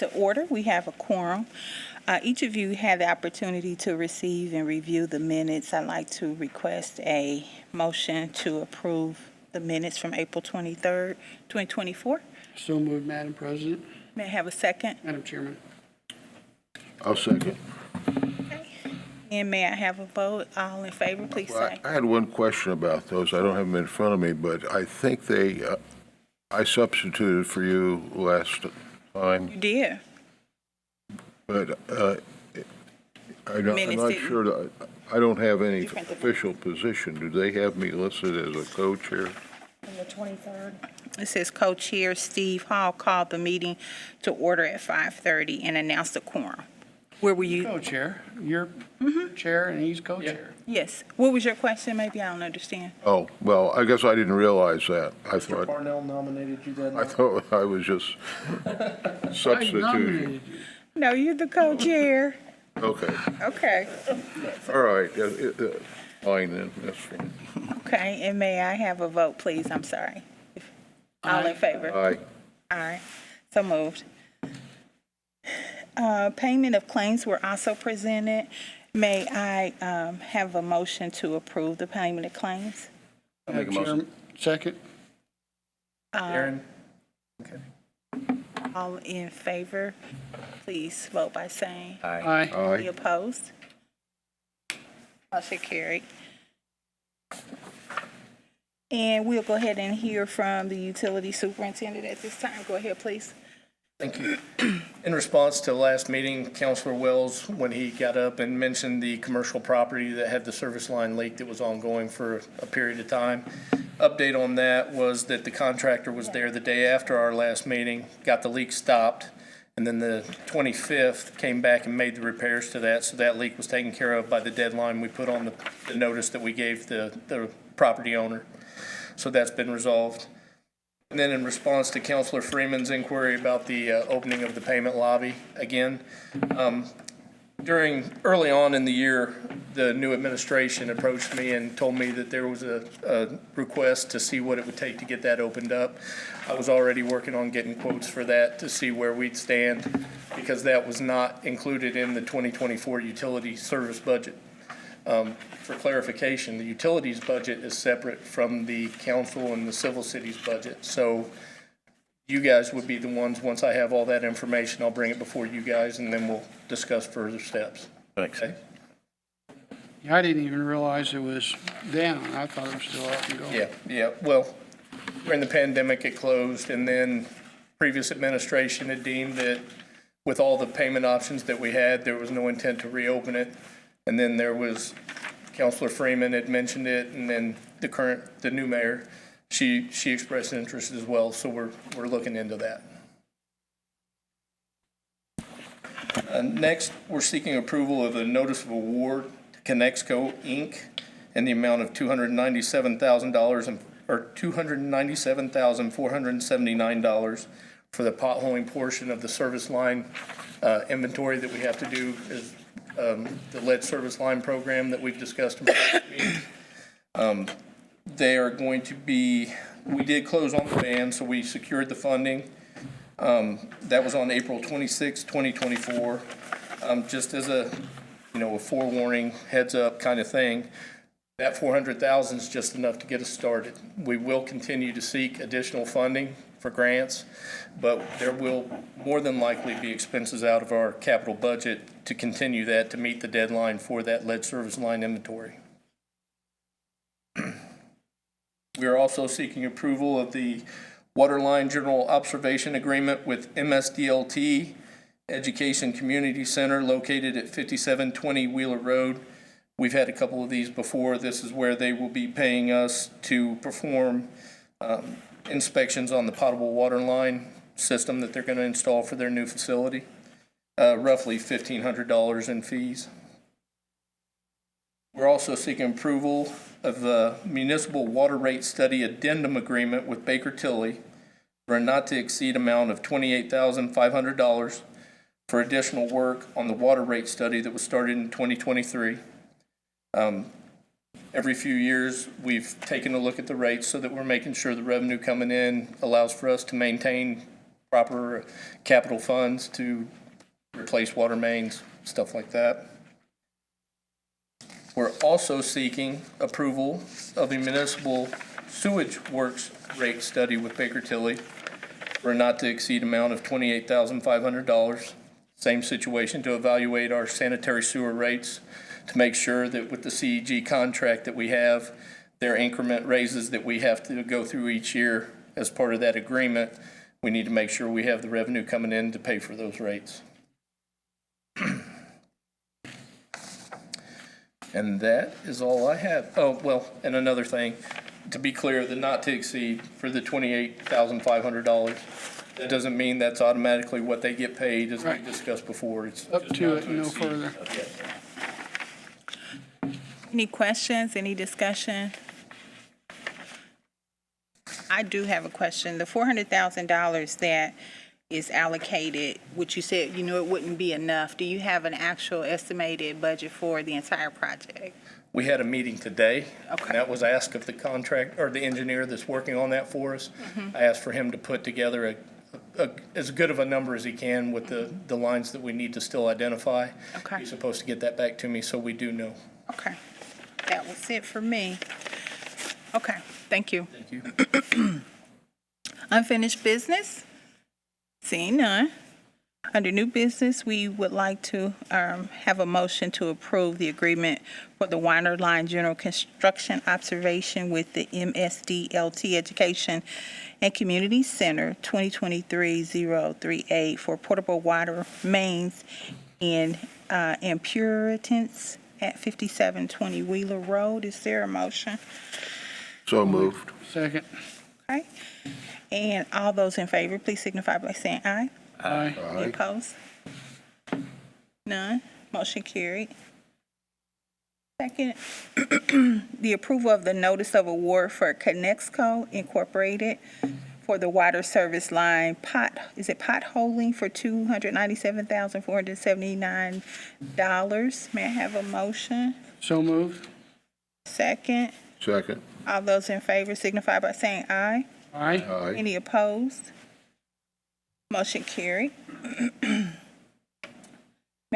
to order. We have a quorum. Each of you had the opportunity to receive and review the minutes. I'd like to request a motion to approve the minutes from April 23rd, 2024. So moved, Madam President. May I have a second? Madam Chairman. I'll second. And may I have a vote? All in favor, please Well, say. I had one question about those. I don't have them in front of me, but I think I substituted for you last You time, did. but I'm Minutes not didn't- sure, I don't have any Different than- official position. Do they have me listed as a co-chair? On the 23rd. It says co-chair Steve Hall called the meeting to order at 5:30 and announced a quorum. Where were you? Co-chair. You're chair and he's co-chair. Yes. What was your question? Maybe I don't understand. Oh, well, I guess I didn't realize that. I Mr. Parnell nominated you that I night. thought I was just I substituting. nominated you. No, you're the co-chair. Okay, Okay. all right, fine then, that's fine. Okay, and may I have a vote, please? I'm sorry. All in favor? Aye. Aye. So moved. Payment of claims were also presented. May I have a motion to approve the payment of claims? I'll make a Madam motion. Chairman, Second. Aaron? Okay. All in favor, please vote by saying. Aye. Any Aye. opposed? Motion carried. And we'll go ahead and hear from the utility superintendent at this time. Go ahead, please. Thank you. In response to last meeting, Councilor Wells, when he got up and mentioned the commercial property that had the service line leak that was ongoing for a period of time, update on that was that the contractor was there the day after our last meeting, got the leak stopped, and then the 25th came back and made the repairs to that, so that leak was taken care of by the deadline we put on the notice that we gave the property owner. So that's been resolved. And then in response to Councilor Freeman's inquiry about the opening of the payment lobby, again, early on in the year, the new administration approached me and told me that there was a request to see what it would take to get that opened up. I was already working on getting quotes for that to see where we'd stand, because that was not included in the 2024 utility service budget. For clarification, the utilities budget is separate from the council and the civil cities budget. So you guys would be the ones, once I have all that information, I'll bring it before you guys and then we'll discuss further steps. Thanks. Okay? Yeah, I didn't even realize it was down. I thought it was still up and going. Yeah. Well, during the pandemic, it closed, and then previous administration had deemed that with all the payment options that we had, there was no intent to reopen it. And then there was, Councilor Freeman had mentioned it, and then the new mayor, she expressed interest as well, so we're looking into that. Next, we're seeking approval of a notice of award to Connexco, Inc. in the amount of $297,000 or $297,479 for the potholing portion of the service line inventory that we have to do is the lead service line program that we've discussed in previous meetings. They are going to be, we did close on the ban, so we secured the funding. That was on April 26, 2024. Just as a forewarning, heads up kind of thing, that $400,000 is just enough to get us started. We will continue to seek additional funding for grants, but there will more than likely be expenses out of our capital budget to continue that to meet the deadline for that lead service line inventory. We are also seeking approval of the Waterline General Observation Agreement with MSDLT Education Community Center located at 5720 Wheeler Road. We've had a couple of these before. This is where they will be paying us to perform inspections on the potable water line system that they're going to install for their new facility. Roughly $1,500 in fees. We're also seeking approval of the municipal water rate study addendum agreement with Baker Tilly for a not to exceed amount of $28,500 for additional work on the water rate study that was started in 2023. Every few years, we've taken a look at the rates so that we're making sure the revenue coming in allows for us to maintain proper capital funds to replace water mains, stuff like that. We're also seeking approval of a municipal sewage works rate study with Baker Tilly for a not-to-exceed amount of $28,500. Same situation, to evaluate our sanitary sewer rates, to make sure that with the CEG contract that we have, their increment raises that we have to go through each year as part of that agreement, we need to make sure we have the revenue coming in to pay for those rates. And that is all I have. Oh, well, and another thing, to be clear, the not to exceed for the $28,500, that doesn't mean that's automatically what they get paid, as we Right. discussed before. It's Up just to not it, no exceed. further. Any questions, any discussion? I do have a question. The $400,000 that is allocated, which you said, it wouldn't be enough. Do you have an actual estimated budget for the entire project? We had a meeting today. Okay. And that was asked of the contract, or the engineer that's working on that for us. Mm-hmm. I asked for him to put together as good of a number as he can with the lines that we need to still identify. Okay. He's supposed to get that back to me, so we do know. Okay, that was it for me. Okay, thank you. Thank you. Unfinished business? Seeing none. Under new business, we would like to have a motion to approve the agreement for the Weiner Line General Construction Observation with the MSD-LT Education and Community Center 2023-038 for portable water mains and impurities at 5720 Wheeler Road. Is there a motion? So moved. Second. Okay. And all those in favor, please signify by saying aye. Aye. Any opposed? None. Motion carried. Second, the approval of the notice of award for Connexco Incorporated for the water service line potholing for $297,479. May I have a motion? So moved. Second, Second. all those in favor signify by saying aye. Aye. Aye. Any opposed? Motion carried. May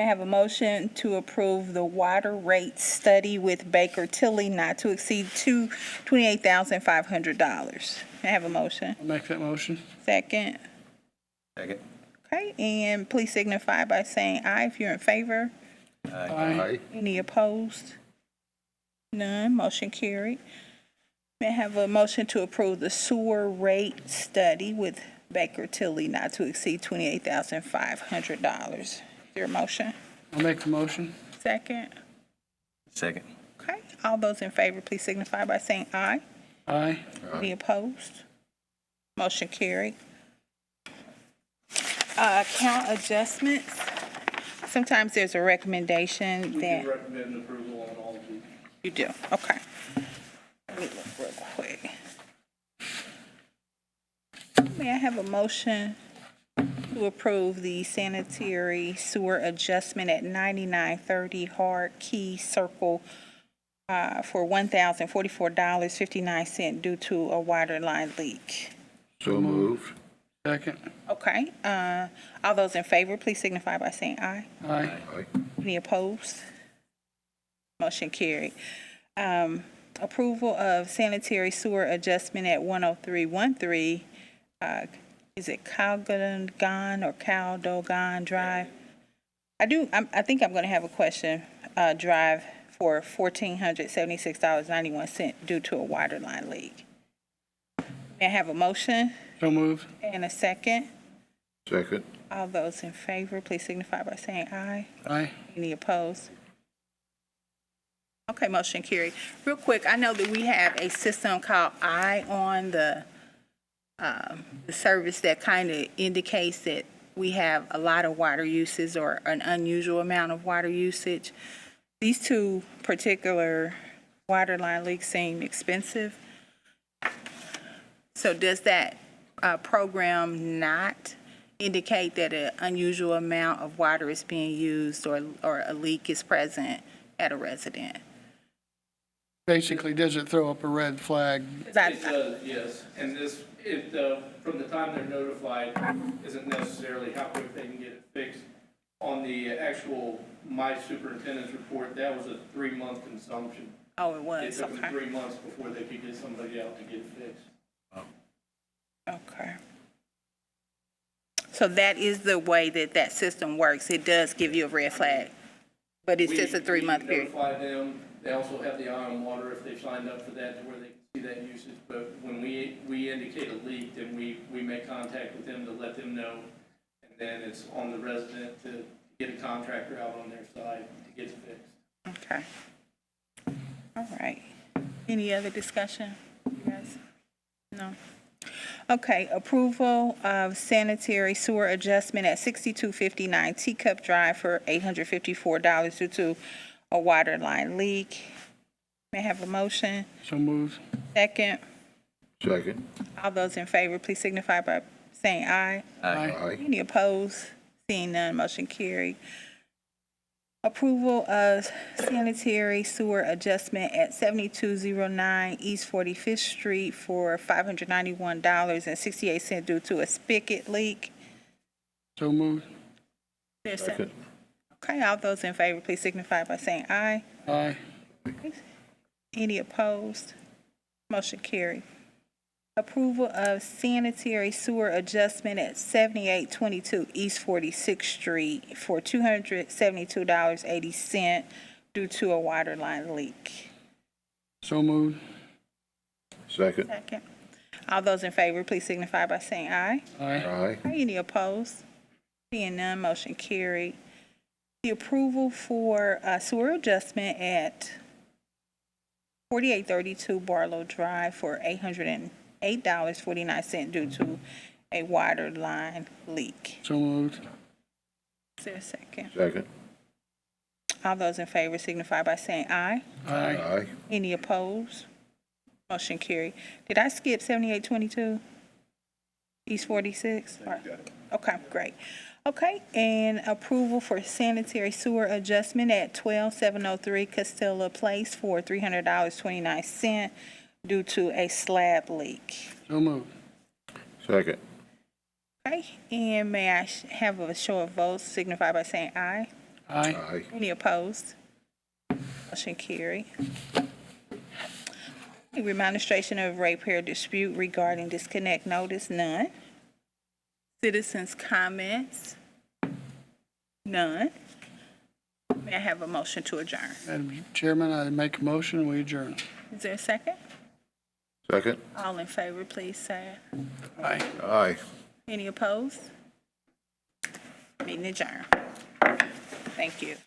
I have a motion to approve the water rate study with Baker Tilly not to exceed $28,500? May I have a motion? I'll make that motion. Second. Second. Okay, and please signify by saying aye if you're in favor. Aye. Any opposed? None. Motion carried. May I have a motion to approve the sewer rate study with Baker Tilly not to exceed $28,500? Is there a motion? I'll make the motion. Second. Second. Okay, all those in favor, please signify by saying aye. Aye. Any opposed? Motion carried. Account adjustments. Sometimes there's a recommendation that. recommend approval on all of these. You do, okay. Let me look real quick. May I have a motion to approve the sanitary sewer adjustment at 9930 Hard Key Circle for $1,044.59 due to a water line leak? So moved. Second. Okay, all those in favor, please signify by saying aye. Aye. Aye. Any opposed? Motion carried. Approval of sanitary sewer adjustment at 10313, is it Caldogan or Caldogan Drive? I think I'm going to have a question, Drive for $1,476.91 due to a water line leak. May I have a motion So moved. and a second? Second. All those in favor, please signify by saying aye. Aye. Any opposed? Okay, motion carried. Real quick, I know that we have a system called Eye on the service that kind of indicates that we have a lot of water usage or an unusual amount of water usage. These two particular water line leaks seem expensive. So does that program not indicate that an unusual amount of water is being used or a leak is present at a resident? Basically, does it throw up a red flag? It does, yes. And this, from the time they're notified, isn't necessarily how quick they can get it fixed. On the actual My Superintendent's report, that was a 3-month consumption. Oh, it It was, took them okay. 3 months before they could get somebody out to get it fixed. Okay. So that is the way that system works. It does give you a red flag, but it's just a 3-month period. We notify them. They also have the eye on water if they've signed up for that, to where they can see that usage. But when we indicate a leak, then we make contact with them to let them know. And then it's on the resident to get a contractor out on their side to get it fixed. Okay. All right. Any other discussion? You guys? No? Okay, approval of sanitary sewer adjustment at 6259 Teacup Drive for $854 due to a water line leak. May I have a motion? So moved. Second. Second. All those in favor, please signify by saying aye. Aye. Any opposed? Seeing none, motion carried. Approval of sanitary sewer adjustment at 7209 East 45th Street for $591.68 due to a spigot leak. So moved. There's a- Second. Okay, all those in favor, please signify by saying aye. Aye. Any opposed? Motion carried. Approval of sanitary sewer adjustment at 7822 East 46th Street for $272.80 due to a water line leak. So moved. Second. Second. All those in favor, please signify by saying aye. Aye. Aye. Any opposed? Seeing none, motion carried. The approval for sewer adjustment at 4832 Barlow Drive for $808.49 due to a water line leak. So moved. Is there a second? Second. All those in favor signify by saying aye. Aye. Aye. Any opposed? Motion carried. Did I skip 7822? East 46? Okay, great. Okay, and approval for sanitary sewer adjustment at 12703 Castella Place for $300.29 due to a slab leak. So moved. Second. Okay, and may I have a show of votes signify by saying aye? Aye. Aye. Any opposed? Motion carried. Remonstration of ratepayer dispute regarding disconnect notice, none. Citizens' comments, none. May I have a motion to adjourn? Madam Chairman, I make a motion, we adjourn. Is there a second? Second. All in favor, please say aye. Aye. Aye. Any opposed? Meeting adjourned. Thank you.